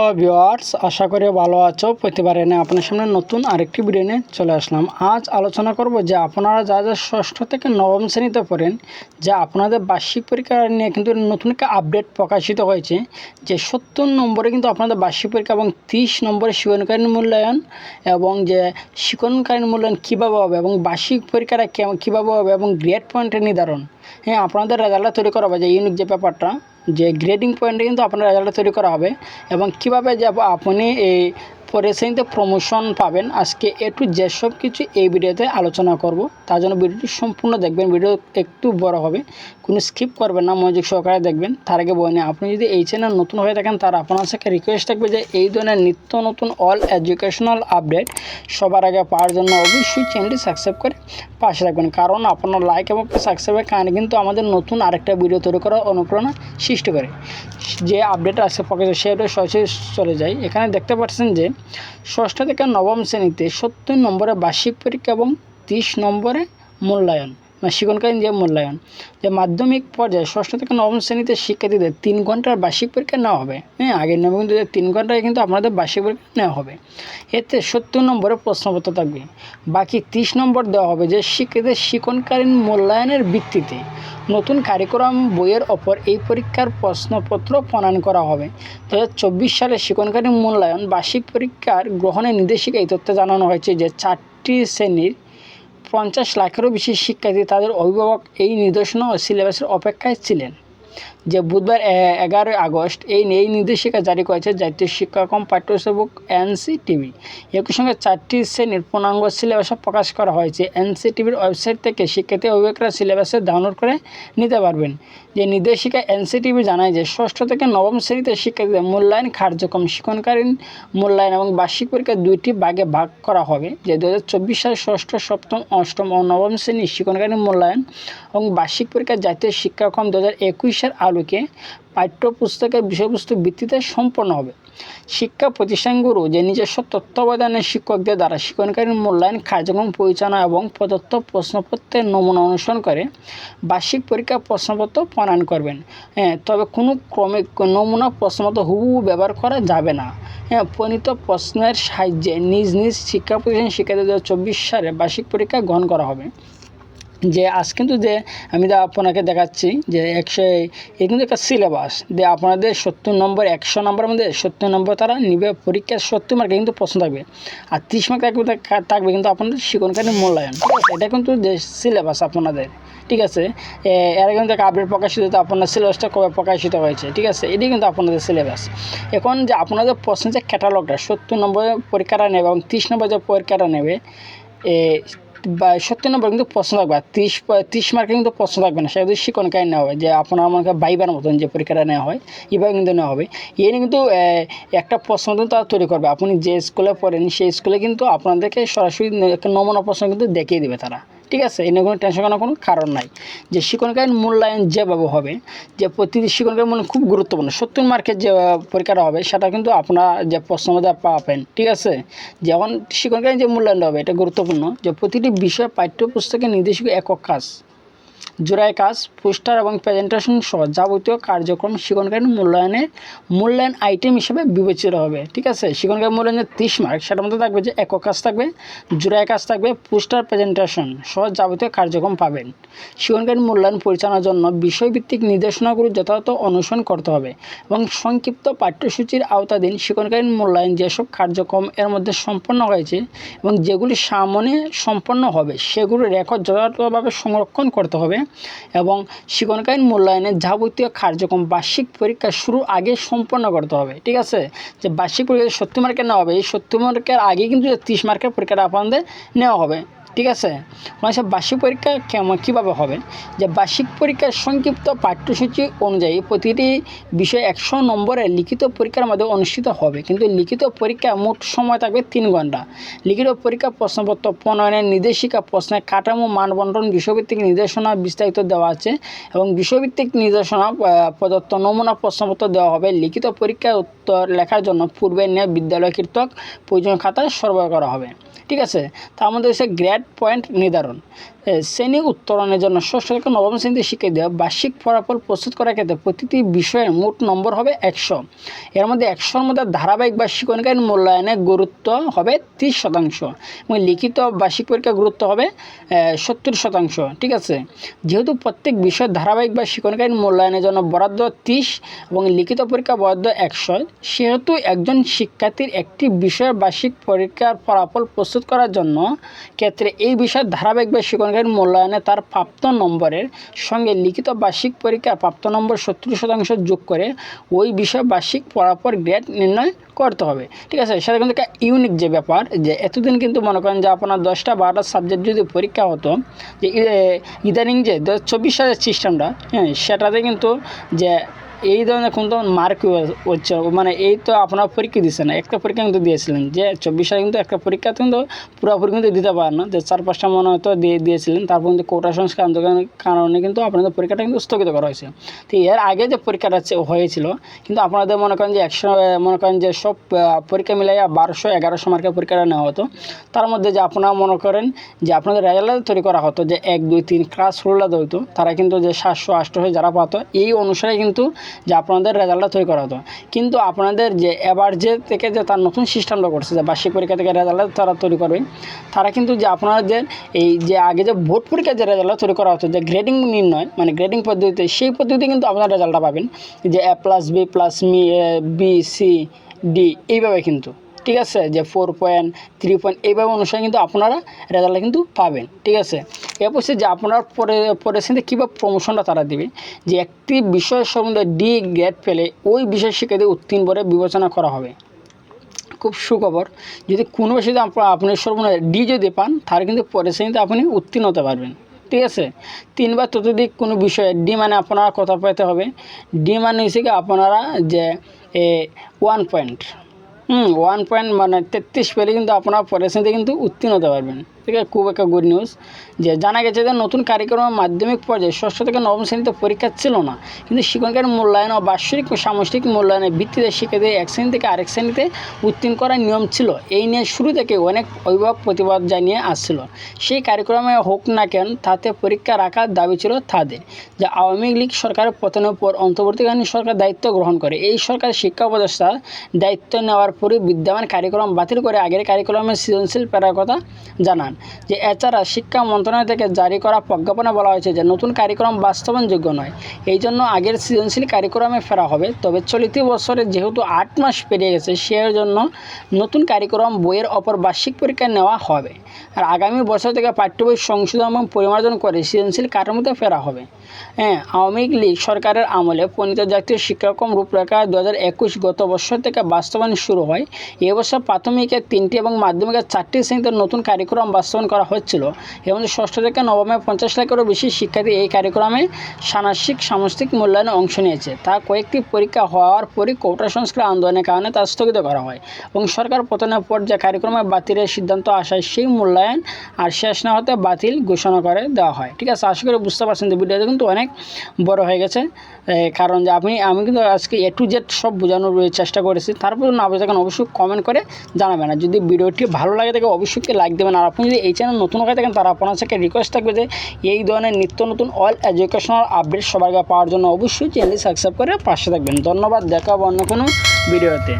Viewers, আশা করি ভালো আছো। প্রতিবারে না আপনার সামনে নতুন আরেকটি ভিডিও নিয়ে চলে আসলাম। আজ আলোচনা করব যে আপনারা যা ষষ্ঠ থেকে নবম শ্রেণীতে পড়েন, যে আপনাদের বার্ষিক পরীক্ষা নিয়ে কিন্তু নতুন একটা আপডেট প্রকাশিত হয়েছে, যে 70 নম্বরে কিন্তু আপনাদের বার্ষিক পরীক্ষা এবং 30 নম্বরে শিক্ষণকালীন মূল্যায়ন, এবং যে শিক্ষণকালীন মূল্যায়ন কীভাবে হবে এবং বার্ষিক পরীক্ষাটা কীভাবে হবে এবং গ্রেড পয়েন্টের নির্ধারণ, আপনাদের রেজাল্টটা তৈরি করা হবে, যে ইউনিক যে ব্যাপারটা, যে গ্রেডিং পয়েন্টে কিন্তু আপনার রেজাল্টটা তৈরি করা হবে এবং কীভাবে যাব আপনি এই পরের শ্রেণীতে প্রমোশন পাবেন। আজকে যেসব কিছু এই ভিডিওতে আলোচনা করব, তার জন্য ভিডিওটি সম্পূর্ণ দেখবেন। ভিডিও একটু বড় হবে, কোনো স্কিপ করবেন না, মনোযোগ সহকারে দেখবেন। তার আগে বলে আপনি যদি এই চ্যানেল নতুন হয়ে থাকেন, তার আপনার সাথে রিকোয়েস্ট থাকবে যে এই ধরনের নিত্য নতুন অল এডুকেশনাল আপডেট সবার আগে পাওয়ার জন্য অবশ্যই চ্যানেলটি সাবস্ক্রাইব করে পাশে রাখবেন, কারণ আপনার লাইক এবং সাবস্ক্রাইবের কারণে কিন্তু আমাদের নতুন আরেকটা ভিডিও তৈরি করার অনুপ্রেরণা সৃষ্টি করে। যে আপডেট আছে পকেটে সেটা সরাসরি চলে যায়। এখানে দেখতে পাচ্ছেন যে ষষ্ঠ থেকে নবম শ্রেণীতে 70 নম্বরে বার্ষিক পরীক্ষা এবং 30 নম্বরে মূল্যায়ন, শিক্ষণকালীন যে মূল্যায়ন, যে মাধ্যমিক পর্যায়ে ষষ্ঠ থেকে নবম শ্রেণীতে শিক্ষার্থীদের 3 ঘন্টার বার্ষিক পরীক্ষা নেওয়া হবে। আগের নিয়মে কিন্তু 3 ঘন্টায় কিন্তু আপনাদের বার্ষিক পরীক্ষা নেওয়া হবে। এতে 70 নম্বরে প্রশ্নপত্র থাকবে, বাকি 30 নম্বর দেওয়া হবে যে শিক্ষার্থীদের শিক্ষণকালীন মূল্যায়নের ভিত্তিতে নতুন কারিকুলাম বইয়ের ওপর এই পরীক্ষার প্রশ্নপত্র প্রণয়ন করা হবে। 2024 সালে শিক্ষণকালীন মূল্যায়ন বার্ষিক পরীক্ষার গ্রহণের নির্দেশিকা এই তথ্যে জানানো হয়েছে যে 4টি শ্রেণীর 50 লাখেরও বেশি শিক্ষার্থী তাদের অভিভাবক এই নির্দেশনা ও সিলেবাসের অপেক্ষায় ছিলেন। যে বুধবার 11 আগস্ট এই নির্দেশিকা জারি করেছে জাতীয় শিক্ষাক্রম পাঠ্যপুস্তক এনসিটিভি। একই সঙ্গে 4টি শ্রেণীর পূর্ণাঙ্গ সিলেবাস প্রকাশ করা হয়েছে। এনসিটিভির ওয়েবসাইট থেকে শিক্ষার্থী অভিভাবকরা সিলেবাসে ডাউনলোড করে নিতে পারবেন। যে নির্দেশিকা এনসিটিভি জানায় যে ষষ্ঠ থেকে নবম শ্রেণীতে শিক্ষার্থীদের মূল্যায়ন কার্যক্রম শিক্ষণকালীন মূল্যায়ন এবং বার্ষিক পরীক্ষা 2টি ভাগে ভাগ করা হবে। যে 2024 সালে ষষ্ঠ, সপ্তম, অষ্টম ও নবম শ্রেণীর শিক্ষণকালীন মূল্যায়ন এবং বার্ষিক পরীক্ষা জাতীয় শিক্ষাক্রম 2021-এর আলোকে পাঠ্যপুস্তকের বিষয়বস্তু ভিত্তিতে সম্পন্ন হবে। শিক্ষা প্রতিষ্ঠানগুলো যে নিজস্ব তত্ত্বাবধানের শিক্ষকদের দ্বারা শিক্ষণকালীন মূল্যায়ন কার্যক্রম পরিচালনা এবং প্রদত্ত প্রশ্নপত্রের নমুনা অনুসরণ করে বার্ষিক পরীক্ষার প্রশ্নপত্র প্রণয়ন করবেন। তবে কোনো ক্রমিক নমুনা প্রশ্নপত্র হুবহু ব্যবহার করা যাবে না। প্রণীত প্রশ্নের সাহায্যে নিজ নিজ শিক্ষা প্রতিষ্ঠান শিক্ষার্থীদের 2024 সালে বার্ষিক পরীক্ষা গ্রহণ করা হবে। যে আজ কিন্তু যে আমি আপনাকে দেখাচ্ছি যে এই কিন্তু একটা সিলেবাস, যে আপনাদের 70 নম্বর 100 নম্বরের মধ্যে 70 নম্বর তারা নিবে পরীক্ষার 70 মার্কে কিন্তু প্রশ্ন থাকবে, আর 30 মার্ক থাকবে কিন্তু আপনাদের শিক্ষণকালীন মূল্যায়ন। ঠিক আছে, এটা কিন্তু যে সিলেবাস আপনাদের, ঠিক আছে। এর কিন্তু একটা আপডেট প্রকাশিত, আপনার সিলেবাসটা কবে প্রকাশিত হয়েছে, ঠিক আছে, এটি কিন্তু আপনাদের সিলেবাস। এখন যে আপনাদের প্রশ্নের যে ক্যাটালগটা 70 নম্বরের পরীক্ষাটা নেবে এবং 30 নম্বর যে পরীক্ষাটা নেবে, 70 নম্বর কিন্তু প্রশ্ন থাকবে, 30 মার্কে কিন্তু প্রশ্ন থাকবে না, সেটা যদি শিক্ষণকালীন নেওয়া হয়, যে আপনার আমাকে বাইবার মতন যে পরীক্ষাটা নেওয়া হয় এভাবে কিন্তু নেওয়া হবে। এর কিন্তু একটা প্রশ্ন কিন্তু তারা তৈরি করবে, আপনি যে স্কুলে পড়েন সেই স্কুলে কিন্তু আপনাদেরকে সরাসরি একটা নমুনা প্রশ্ন কিন্তু দেখিয়ে দেবে তারা। ঠিক আছে, এই নিয়ে কোনো টেনশন করার কোনো কারণ নাই। যে শিক্ষণকালীন মূল্যায়ন যেভাবে হবে, যে প্রতিটি শিক্ষণকালীন মূল্যায়ন খুব গুরুত্বপূর্ণ। 70 মার্কের যে পরীক্ষাটা হবে সেটা কিন্তু আপনারা যে প্রশ্নের মধ্যে পাবেন। ঠিক আছে, যেমন শিক্ষণকালীন যে মূল্যায়নটা হবে এটা গুরুত্বপূর্ণ, যে প্রতিটি বিষয় পাঠ্যপুস্তকের নির্দেশিত একক কাজ, জোড়ায় কাজ, পোস্টার এবং প্রেজেন্টেশন সহ যাবতীয় কার্যক্রম শিক্ষণকালীন মূল্যায়ন আইটেম হিসেবে বিবেচিত হবে। ঠিক আছে, শিক্ষণকালীন মূল্যায়নের 30 মার্ক, সেটার মধ্যে থাকবে যে একক কাজ থাকবে, জোড়ায় কাজ থাকবে, পোস্টার, প্রেজেন্টেশন সহ যাবতীয় কার্যক্রম পাবেন। শিক্ষণকালীন মূল্যায়ন পরিচালনার জন্য বিষয়ভিত্তিক নির্দেশনাগুলি যথাযথ অনুসরণ করতে হবে এবং সংক্ষিপ্ত পাঠ্যসূচির আওতাধীন শিক্ষণকালীন মূল্যায়ন যেসব কার্যক্রম এর মধ্যে সম্পন্ন হয়েছে এবং যেগুলি সামনে সম্পন্ন হবে সেগুলো রেকর্ড যথাযথভাবে সংরক্ষণ করতে হবে এবং শিক্ষণকালীন মূল্যায়নের যাবতীয় কার্যক্রম বার্ষিক পরীক্ষা শুরুর আগে সম্পন্ন করতে হবে। ঠিক আছে, যে বার্ষিক পরীক্ষা 70 মার্কের নেওয়া হবে, এই 70 মার্কের আগে কিন্তু 30 মার্কের পরীক্ষাটা আপনাদের নেওয়া হবে। ঠিক আছে, মানে বার্ষিক পরীক্ষা কীভাবে হবে, যে বার্ষিক পরীক্ষার সংক্ষিপ্ত পাঠ্যসূচি অনুযায়ী প্রতিটি বিষয় 100 নম্বরের লিখিত পরীক্ষার মধ্যে অনুষ্ঠিত হবে, কিন্তু লিখিত পরীক্ষা মোট সময় থাকবে 3 ঘন্টা। লিখিত পরীক্ষা প্রশ্নপত্র প্রণয়নের নির্দেশিকা, প্রশ্নের কাঠামো, মানবন্টন, বিষয়ভিত্তিক নির্দেশনা বিস্তারিত দেওয়া আছে এবং বিষয়ভিত্তিক নির্দেশনা প্রদত্ত নমুনা প্রশ্নপত্র দেওয়া হবে। লিখিত পরীক্ষার উত্তর লেখার জন্য পূর্বের ন্যায় বিদ্যালয় কর্তৃক প্রয়োজনীয় খাতা সরবরাহ করা হবে। ঠিক আছে, তার মধ্যে হচ্ছে গ্রেড গ্রেড পয়েন্ট নির্ধারণ। শ্রেণী উত্তরণের জন্য ষষ্ঠ থেকে নবম শ্রেণীতে শিক্ষার্থীদের বার্ষিক ফলাফল প্রস্তুত করার ক্ষেত্রে প্রতিটি বিষয়ের মোট নম্বর হবে 100। এর মধ্যে 100-র মধ্যে ধারাবাহিক বার্ষিক অঙ্কন মূল্যায়নের গুরুত্ব হবে 30% এবং লিখিত বার্ষিক পরীক্ষার গুরুত্ব হবে 70%। ঠিক আছে, যেহেতু প্রত্যেক বিষয়ের ধারাবাহিক বার্ষিক অঙ্কন মূল্যায়নের জন্য বরাদ্দ 30 এবং লিখিত পরীক্ষা বরাদ্দ 100, সেহেতু একজন শিক্ষার্থীর একটি বিষয়ের বার্ষিক পরীক্ষার ফলাফল প্রস্তুত করার জন্য ক্ষেত্রে এই বিষয়ের ধারাবাহিক বার্ষিক অঙ্কন মূল্যায়নে তার প্রাপ্ত নম্বরের সঙ্গে লিখিত বার্ষিক পরীক্ষার প্রাপ্ত নম্বর 70% যোগ করে ওই বিষয় বার্ষিক ফলাফল গ্রেড নির্ণয় করতে হবে। ঠিক আছে, সেটা কিন্তু একটা ইউনিক যে ব্যাপার, যে এতদিন কিন্তু মনে করেন যে আপনার 10টা-12টা সাবজেক্ট যদি পরীক্ষা হতো, যে ইদানিং যে 2024 সালের সিস্টেমটা, সেটাতে কিন্তু যে এই ধরনের কিন্তু মার্ক হচ্ছে, মানে এই তো আপনারা পরীক্ষা দিচ্ছেন না, একটা পরীক্ষা কিন্তু দিয়েছিলেন, যে 24 সালে কিন্তু একটা পরীক্ষা কিন্তু পুরোপুরি কিন্তু দিতে পারেন না, যে 4-5টা মনে হয়তো দিয়েছিলেন, তারপর কিন্তু কোটা সংস্কার আন্দোলনের কারণে কিন্তু আপনাদের পরীক্ষাটা কিন্তু স্থগিত করা হয়েছে। তো এর আগে যে পরীক্ষাটা হয়েছিল কিন্তু আপনাদের মনে করেন যে 100, মনে করেন যে সব পরীক্ষা মিলাইয়া 1200-1100 মার্কের পরীক্ষাটা নেওয়া হতো। তার মধ্যে যে আপনারা মনে করেন যে আপনাদের রেজাল্ট তৈরি করা হতো, যে 1, 2, 3 ক্লাস রোলটা হতো, তারা কিন্তু যে 700-800 যারা পাতো এই অনুসারে কিন্তু যে আপনাদের রেজাল্টটা তৈরি করা হতো। কিন্তু আপনাদের যে এবার যে থেকে যে তার নতুন সিস্টেমটা করছে, যে বার্ষিক পরীক্ষা থেকে রেজাল্ট তারা তৈরি করবে, তারা কিন্তু যে আপনাদের এই যে আগে যে বোর্ড পরীক্ষার যে রেজাল্টটা তৈরি করা হতো, যে গ্রেডিং নির্ণয়, মানে গ্রেডিং পদ্ধতিতে, সেই পদ্ধতিতে কিন্তু আপনার রেজাল্টটা পাবেন, যে A+B+B+C+D এইভাবে কিন্তু। ঠিক আছে, যে 4 3 এইভাবে অনুসারে কিন্তু আপনারা রেজাল্টটা কিন্তু পাবেন। ঠিক আছে, এরপর যে আপনার পরে শ্রেণীতে কীভাবে প্রমোশনটা তারা দেবে, যে একটি বিষয় সম্বন্ধে D গ্রেড পেলে ওই বিষয় শিক্ষার্থী উত্তীর্ণ বলে বিবেচনা করা হবে। খুব সুখবর, যদি কোনো বিষয়ে আপনি সর্বনিম্ন D যদি পান, তাহলে কিন্তু পরের শ্রেণীতে আপনি উত্তীর্ণ হতে পারবেন। ঠিক আছে, 3 বা ততোধিক কোনো বিষয়ে D মানে আপনারা কত পেতে হবে, D মানে হচ্ছে কি আপনারা যে 1 পয়েন্ট 1 পয়েন্ট মানে 33 পেলে কিন্তু আপনারা পরের শ্রেণীতে কিন্তু উত্তীর্ণ হতে পারবেন। ঠিক আছে, খুব একটা গুড নিউজ। যে জানা গেছে যে নতুন কারিক্রমের মাধ্যমিক পর্যায়ে ষষ্ঠ থেকে নবম শ্রেণীতে পরীক্ষা ছিল না, কিন্তু শিক্ষকের মূল্যায়ন ও বার্ষিক সামষ্টিক মূল্যায়নের ভিত্তিতে শিক্ষার্থীদের এক শ্রেণী থেকে আরেক শ্রেণীতে উত্তীর্ণ করার নিয়ম ছিল। এই নিয়ে শুরু থেকে অনেক অভিভাবক প্রতিবাদ জানিয়ে আসছিল। সেই কারিক্রমে হোক না কেন, তাতে পরীক্ষা রাখার দাবি ছিল তাদের। যে আওয়ামী লীগ সরকারের পতনের পর অন্তর্বর্তীকালীন সরকার দায়িত্ব গ্রহণ করে। এই সরকার শিক্ষা উপদেষ্টার দায়িত্ব নেওয়ার পরে বিদ্যমান কারিক্রম বাতিল করে আগের কারিক্রমের সৃজনশীল ফেরার কথা জানান। যে এছাড়া শিক্ষা মন্ত্রণালয় থেকে জারি করা প্রজ্ঞাপনে বলা হয়েছে যে নতুন কারিক্রম বাস্তবায়নযোগ্য নয়, এই জন্য আগের সৃজনশীল কারিক্রমে ফেরা হবে। তবে চলিত বছরে যেহেতু 8 মাস পেরিয়ে গেছে, সেই জন্য নতুন কারিক্রম বইয়ের অপর বার্ষিক পরীক্ষা নেওয়া হবে। আর আগামী বছর থেকে পাঠ্য বই সংশোধন এবং পরিমার্জন করে সৃজনশীল কাঠামোতে ফেরা হবে। আওয়ামী লীগ সরকারের আমলে প্রণীত জাতীয় শিক্ষাক্রম রূপরেখা 2021 গত বছর থেকে বাস্তবায়ন শুরু হয়। এবছর প্রাথমিকের 3টি এবং মাধ্যমিকের 4টি শ্রেণীতে নতুন কারিক্রম বাস্তবায়ন করা হচ্ছিল এবং ষষ্ঠ থেকে নবমে 50 লাখেরও বেশি শিক্ষার্থী এই কারিক্রমে ষান্মাসিক সামষ্টিক মূল্যায়নে অংশ নিয়েছে। তা কয়েকটি পরীক্ষা হওয়ার পরই কোটা সংস্কার আন্দোলনের কারণে তা স্থগিত করা হয় এবং সরকার পতনের পর যে কারিক্রমে বাতিলের সিদ্ধান্ত আসায় সেই মূল্যায়ন আর শেষ না হতে বাতিল ঘোষণা করে দেওয়া হয়। ঠিক আছে, আশা করি বুঝতে পারছেন যে ভিডিওটা কিন্তু অনেক বড় হয়ে গেছে, কারণ যে আমি কিন্তু আজকে A to Z সব বোঝানোর চেষ্টা করেছি। তারপর না বুঝে থাকেন অবশ্যই কমেন্ট করে জানাবেন। আর যদি ভিডিওটি ভালো লাগে থাকে অবশ্যই লাইক দেবেন। আর আপনি যদি এই চ্যানেল নতুন হয়ে থাকেন, তারা আপনার সাথে রিকোয়েস্ট থাকবে যে এই ধরনের নিত্য নতুন অল এডুকেশনাল আপডেট সবার আগে পাওয়ার জন্য অবশ্যই চ্যানেলটি সাবস্ক্রাইব করে পাশে থাকবেন। ধন্যবাদ, দেখা হবে অন্য কোনো ভিডিওতে।